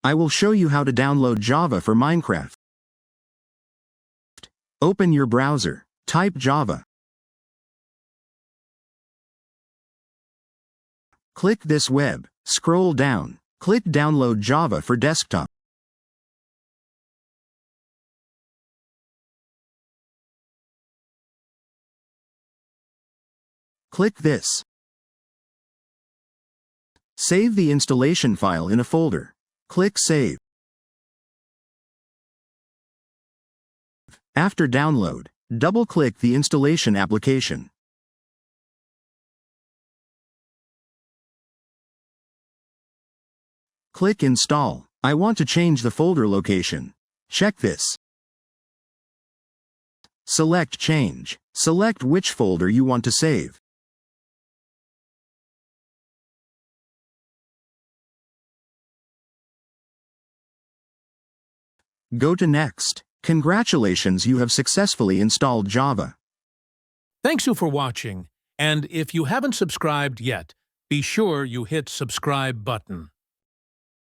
I will show you how to download Java for Minecraft. Open your browser. Type Java. Click this web. Scroll down. Click Download Java for Desktop. Click this. Save the installation file in a folder. Click Save. After download, double-click the installation application. Click Install. I want to change the folder location. Check this. Select Change. Select which folder you want to save. Go to Next. Congratulations, you have successfully installed Java. Thanks you for watching, and if you haven't subscribed yet, be sure you hit subscribe button.